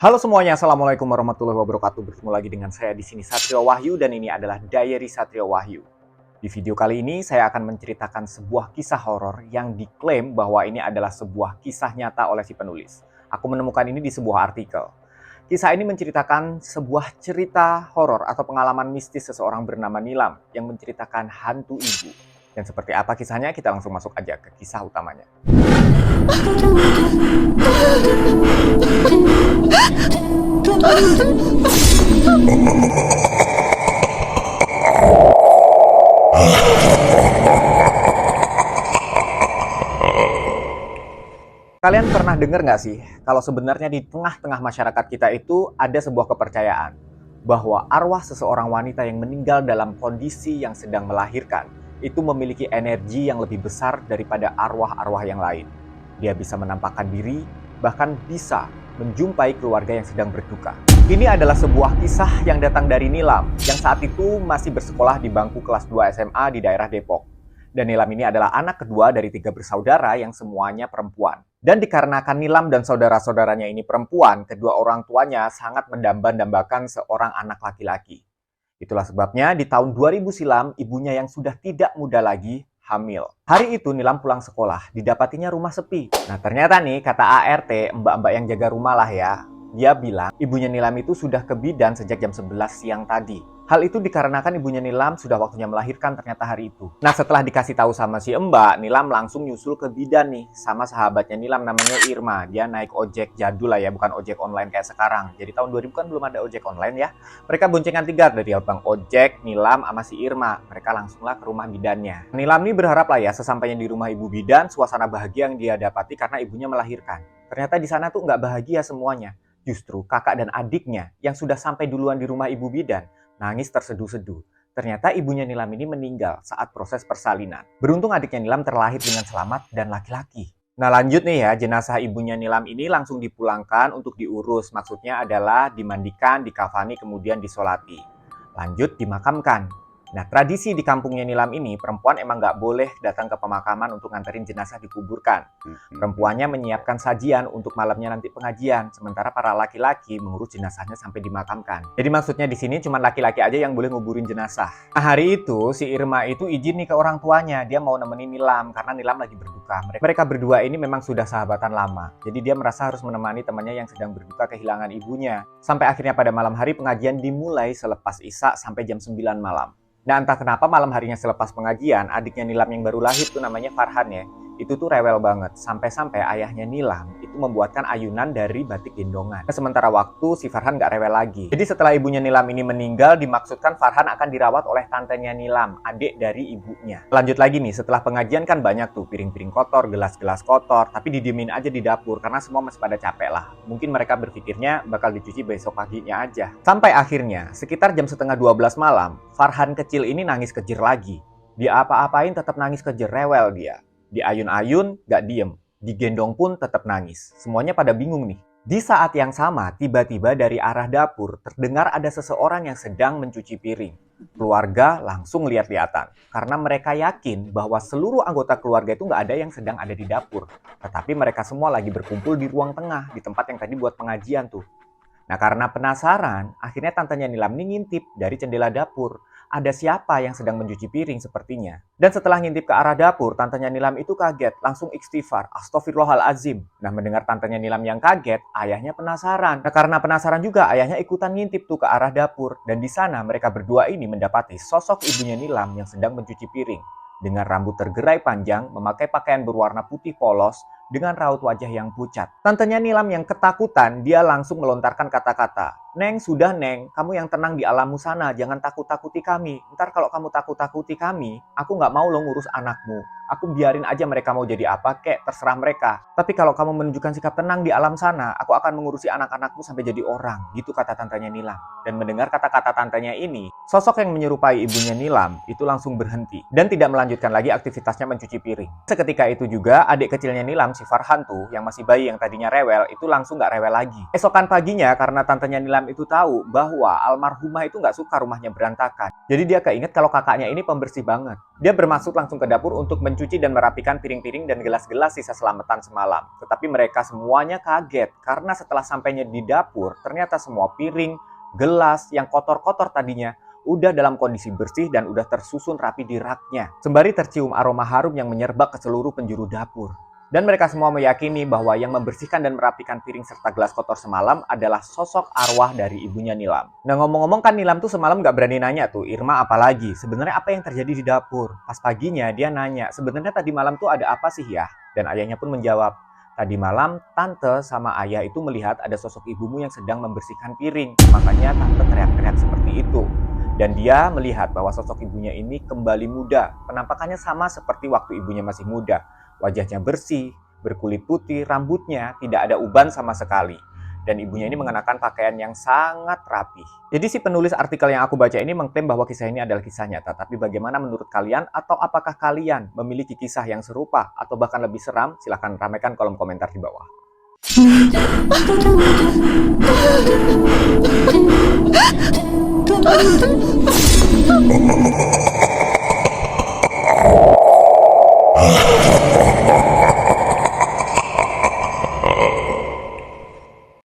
Halo semuanya, Assalamualaikum warahmatullahi wabarakatuh. Bertemu lagi dengan saya di sini Satrio Wahyu dan ini adalah Diary Satrio Wahyu. Di video kali ini saya akan menceritakan sebuah kisah horor yang diklaim bahwa ini adalah sebuah kisah nyata oleh si penulis. Aku menemukan ini di sebuah artikel. Kisah ini menceritakan sebuah cerita horor atau pengalaman mistis seseorang bernama Nilam yang menceritakan hantu ibu. Dan seperti apa kisahnya, kita langsung masuk aja ke kisah utamanya. Kalian pernah dengar nggak sih, kalau sebenarnya di tengah-tengah masyarakat kita itu ada sebuah kepercayaan bahwa arwah seseorang wanita yang meninggal dalam kondisi yang sedang melahirkan itu memiliki energi yang lebih besar daripada arwah-arwah yang lain. Dia bisa menampakkan diri, bahkan bisa menjumpai keluarga yang sedang berduka. Ini adalah sebuah kisah yang datang dari Nilam, yang saat itu masih bersekolah di bangku kelas 2 SMA di daerah Depok. Dan Nilam ini adalah anak kedua dari 3 bersaudara yang semuanya perempuan. Dan dikarenakan Nilam dan saudara-saudaranya ini perempuan, kedua orang tuanya sangat mendambakan seorang anak laki-laki. Itulah sebabnya di tahun 2000 silam, ibunya yang sudah tidak muda lagi hamil. Hari itu Nilam pulang sekolah, didapatinya rumah sepi. Nah ternyata nih, kata ART, mbak-mbak yang jaga rumah lah ya, dia bilang ibunya Nilam itu sudah ke bidan sejak jam 11 siang tadi. Hal itu dikarenakan ibunya Nilam sudah waktunya melahirkan ternyata hari itu. Nah setelah dikasih tahu sama si mbak, Nilam langsung nyusul ke bidan nih sama sahabatnya Nilam namanya Irma. Dia naik ojek jadul lah ya, bukan ojek online kayak sekarang. Jadi tahun 2000 kan belum ada ojek online ya. Mereka boncengan 3 dari abang ojek, Nilam sama si Irma. Mereka langsunglah ke rumah bidannya. Nilam nih berharap lah ya sesampainya di rumah ibu bidan, suasana bahagia yang dia dapati karena ibunya melahirkan. Ternyata di sana tuh nggak bahagia semuanya. Justru kakak dan adiknya yang sudah sampai duluan di rumah ibu bidan nangis terseduh-seduh. Ternyata ibunya Nilam ini meninggal saat proses persalinan. Beruntung adiknya Nilam terlahir dengan selamat dan laki-laki. Nah lanjut nih ya, jenazah ibunya Nilam ini langsung dipulangkan untuk diurus. Maksudnya adalah dimandikan, dikafani, kemudian disolati. Lanjut dimakamkan. Nah tradisi di kampungnya Nilam ini, perempuan emang nggak boleh datang ke pemakaman untuk nganterin jenazah dikuburkan. Perempuannya menyiapkan sajian untuk malamnya nanti pengajian, sementara para laki-laki mengurus jenazahnya sampai dimakamkan. Jadi maksudnya di sini cuma laki-laki aja yang boleh nguburin jenazah. Nah, hari itu si Irma itu izin nih ke orang tuanya, dia mau nemenin Nilam karena Nilam lagi berduka. Mereka berdua ini memang sudah sahabatan lama, jadi dia merasa harus menemani temannya yang sedang berduka kehilangan ibunya. Sampai akhirnya pada malam hari pengajian dimulai selepas Isya sampai jam 9 malam. Nah entah kenapa malam harinya selepas pengajian, adiknya Nilam yang baru lahir tuh namanya Farhan ya, itu tuh rewel banget. Sampai-sampai ayahnya Nilam itu membuatkan ayunan dari batik gendongan. Nah, sementara waktu si Farhan gak rewel lagi. Jadi setelah ibunya Nilam ini meninggal, dimaksudkan Farhan akan dirawat oleh tantenya Nilam, adik dari ibunya. Lanjut lagi nih, setelah pengajian kan banyak tuh piring-piring kotor, gelas-gelas kotor, tapi didiemin aja di dapur karena semua masih pada capek lah. Mungkin mereka berpikirnya bakal dicuci besok paginya aja. Sampai akhirnya, sekitar jam setengah 12 malam, Farhan kecil ini nangis kejer lagi. Dia apa-apain tetap nangis kejer, rewel dia. Di ayun-ayun gak diem, digendong pun tetap nangis. Semuanya pada bingung nih. Di saat yang sama, tiba-tiba dari arah dapur terdengar ada seseorang yang sedang mencuci piring. Keluarga langsung lihat-lihatan karena mereka yakin bahwa seluruh anggota keluarga itu nggak ada yang sedang ada di dapur. Tetapi mereka semua lagi berkumpul di ruang tengah, di tempat yang tadi buat pengajian tuh. Nah karena penasaran, akhirnya tantenya Nilam nih ngintip dari jendela dapur. Ada siapa yang sedang mencuci piring sepertinya. Dan setelah ngintip ke arah dapur, tantenya Nilam itu kaget, langsung istighfar, astagfirullahalazim. Nah mendengar tantenya Nilam yang kaget, ayahnya penasaran. Nah karena penasaran juga, ayahnya ikutan ngintip tuh ke arah dapur. Dan di sana mereka berdua ini mendapati sosok ibunya Nilam yang sedang mencuci piring. Dengan rambut tergerai panjang, memakai pakaian berwarna putih polos, dengan raut wajah yang pucat. Tantenya Nilam yang ketakutan, dia langsung melontarkan kata-kata, "Neng, sudah Neng, kamu yang tenang di alammu sana, jangan takut-takuti kami. Ntar kalau kamu takut-takuti kami, aku nggak mau lo ngurus anakmu. Aku biarin aja mereka mau jadi apa, kek, terserah mereka. Tapi kalau kamu menunjukkan sikap tenang di alam sana, aku akan mengurusi anak-anakmu sampai jadi orang." Gitu kata tantenya Nilam. Dan mendengar kata-kata tantenya ini, sosok yang menyerupai ibunya Nilam itu langsung berhenti dan tidak melanjutkan lagi aktivitasnya mencuci piring. Seketika itu juga, adik kecilnya Nilam, si Farhan tuh, yang masih bayi yang tadinya rewel, itu langsung nggak rewel lagi. Esokan paginya, karena tantenya Nilam Nilam itu tahu bahwa almarhumah itu nggak suka rumahnya berantakan. Jadi dia keinget kalau kakaknya ini pembersih banget. Dia bermaksud langsung ke dapur untuk mencuci dan merapikan piring-piring dan gelas-gelas sisa selamatan semalam. Tetapi mereka semuanya kaget karena setelah sampainya di dapur, ternyata semua piring, gelas yang kotor-kotor tadinya udah dalam kondisi bersih dan udah tersusun rapi di raknya. Sembari tercium aroma harum yang menyerbak ke seluruh penjuru dapur. Dan mereka semua meyakini bahwa yang membersihkan dan merapikan piring serta gelas kotor semalam adalah sosok arwah dari ibunya Nilam. Nah ngomong-ngomong kan Nilam tuh semalam gak berani nanya tuh, Irma apalagi? Sebenarnya apa yang terjadi di dapur? Pas paginya dia nanya, sebenarnya tadi malam tuh ada apa sih ya? Dan ayahnya pun menjawab, tadi malam tante sama ayah itu melihat ada sosok ibumu yang sedang membersihkan piring. Makanya tante teriak-teriak seperti itu. Dan dia melihat bahwa sosok ibunya ini kembali muda. Penampakannya sama seperti waktu ibunya masih muda. Wajahnya bersih, berkulit putih, rambutnya tidak ada uban sama sekali. Dan ibunya ini mengenakan pakaian yang sangat rapi. Jadi si penulis artikel yang aku baca ini mengklaim bahwa kisah ini adalah kisah nyata. Tapi bagaimana menurut kalian? Atau apakah kalian memiliki kisah yang serupa? Atau bahkan lebih seram? Silahkan ramaikan kolom komentar di bawah.